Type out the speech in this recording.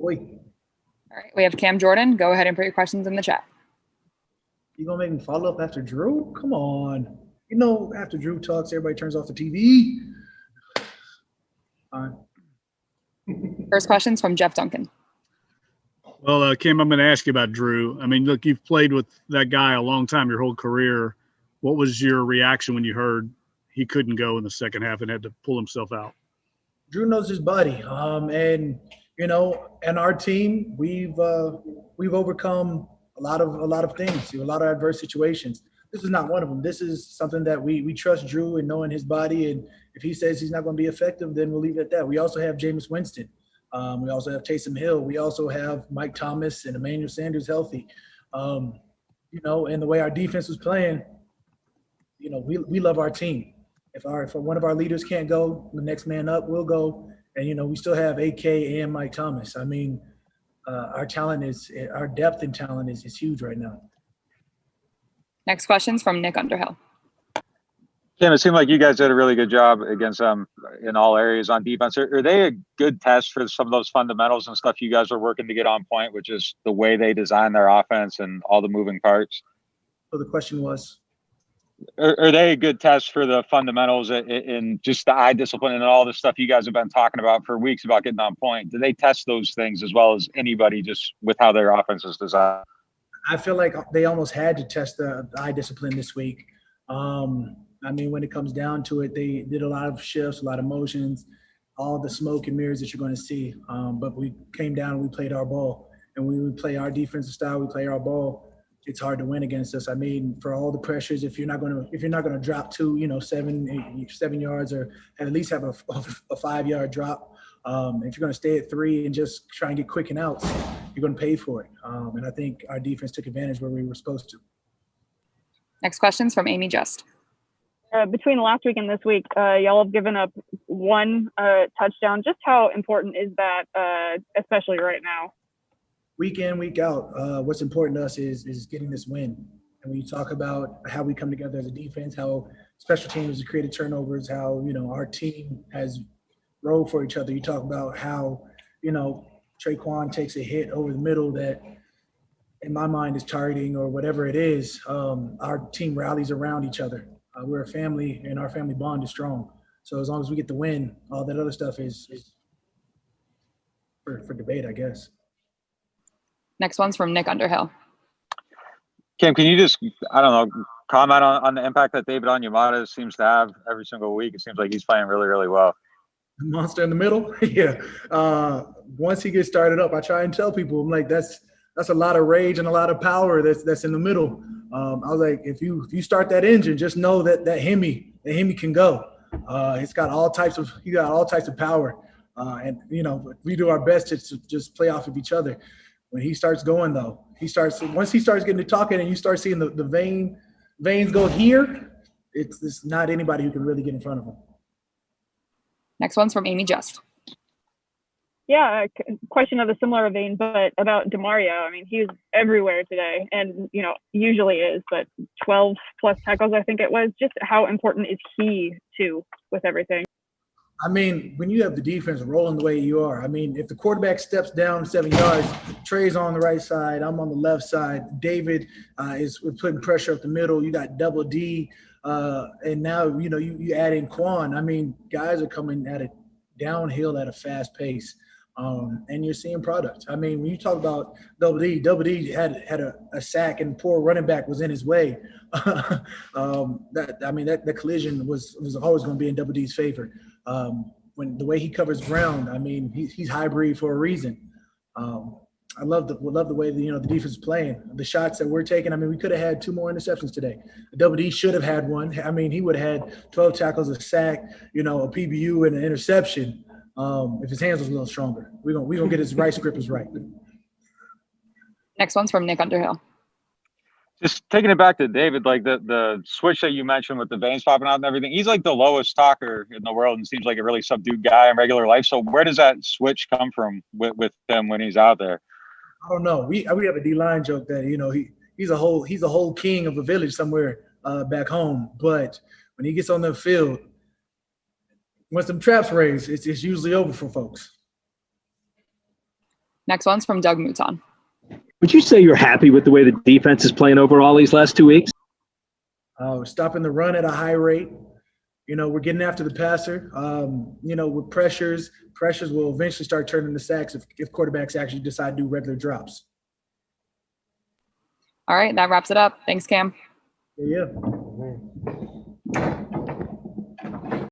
Oi, All right, we have Cam Jordan. Go ahead and put your questions in the chat. you gonna make me follow up after Drew? Come on. You know, after Drew talks, everybody turns off the TV. All right. First question's from Jeff Duncan. Well, Kim, I'm going to ask you about Drew. I mean, look, you've played with that guy a long time, your whole career. What was your reaction when you heard he couldn't go in the second half and had to pull himself out? Drew knows his body, and you know, and our team, we've overcome a lot of things, a lot of adverse situations. This is not one of them. This is something that we trust Drew in knowing his body, and if he says he's not going to be effective, then we'll leave it at that. We also have Jameis Winston. We also have Taysom Hill. We also have Mike Thomas and Emmanuel Sanders healthy. You know, and the way our defense was playing, you know, we love our team. If one of our leaders can't go, the next man up will go. And, you know, we still have AK and Mike Thomas. I mean, our depth in talent is huge right now. Next question's from Nick Underhill. Kim, it seemed like you guys did a really good job against them in all areas on defense. Are they a good test for some of those fundamentals and stuff you guys are working to get on point, which is the way they design their offense and all the moving parts? So the question was? Are they a good test for the fundamentals and just the eye discipline and all the stuff you guys have been talking about for weeks about getting on point? Do they test those things as well as anybody just with how their offense is designed? I feel like they almost had to test the eye discipline this week. I mean, when it comes down to it, they did a lot of shifts, a lot of motions, all the smoke and mirrors that you're going to see. But we came down and we played our ball. And when we play our defensive style, we play our ball, it's hard to win against us. I mean, for all the pressures, if you're not going to drop 7 yards or at least have a 5-yard drop, if you're going to stay at 3 and just try and get quick and outs, you're going to pay for it. And I think our defense took advantage where we were supposed to. Next question's from Amy Just. Between last week and this week, y'all have given up one touchdown. Just how important is that, especially right now? Week in, week out, what's important to us is getting this win. And when you talk about how we come together as a defense, how special teams have created turnovers, how, you know, our team has rode for each other. You talk about how, you know, Traquan takes a hit over the middle that, in my mind, is targeting or whatever it is. Our team rallies around each other. We're a family, and our family bond is strong. So as long as we get the win, all that other stuff is for debate, I guess. Next one's from Nick Underhill. Kim, can you just, I don't know, comment on the impact that David Onyemata seems to have every single week? It seems like he's playing really, really well. Monster in the middle? Yeah. Once he gets started up, I try and tell people, I'm like, that's a lot of rage and a lot of power that's in the middle. I was like, if you start that engine, just know that Hemi can go. He got all types of power. And you know, we do our best to just play off of each other. When he starts going though, once he starts getting to talking and you start seeing the veins go here, it's not anybody who can really get in front of him. Next one's from Amy Just. Yeah, a question of a similar vein, but about DeMario. I mean, he was everywhere today and, you know, usually is, but 12 plus tackles, I think it was. Just how important is he too with everything? I mean, when you have the defense rolling the way you are, I mean, if the quarterback steps down 7 yards, Trey's on the right side, I'm on the left side, David is putting pressure up the middle, you got double D, and now, you know, you add in Quan. I mean, guys are coming at it downhill at a fast pace. And you're seeing product. I mean, when you talk about Double D had a sack and poor running back was in his way. That collision was always going to be in Double D's favor. When the way he covers ground, I mean, he's hybrid for a reason. I love the way the defense is playing. The shots that we're taking, I mean, we could have had 2 more interceptions today. Double D should have had 1. I mean, he would have had 12 tackles, a sack, you know, a PBU, and an interception. If his hands was a little stronger. We're gonna get his right grip is right. Next one's from Nick Underhill. Just taking it back to David, like the switch that you mentioned with the veins popping out and everything, he's like the lowest talker in the world and seems like a really subdued guy in regular life. So where does that switch come from with him when he's out there? I don't know. We have a D-line joke that, you know, he's a whole king of a village somewhere back home. But when he gets on the field, once them traps raise, it's usually over for folks. Next one's from Doug Mouton. Would you say you're happy with the way the defense is playing overall these last 2 weeks? We're stopping the run at a high rate. We're getting after the passer. With pressures will eventually start turning to sacks if quarterbacks actually decide to do regular drops. All right, that wraps it up. Thanks, Cam. Yeah.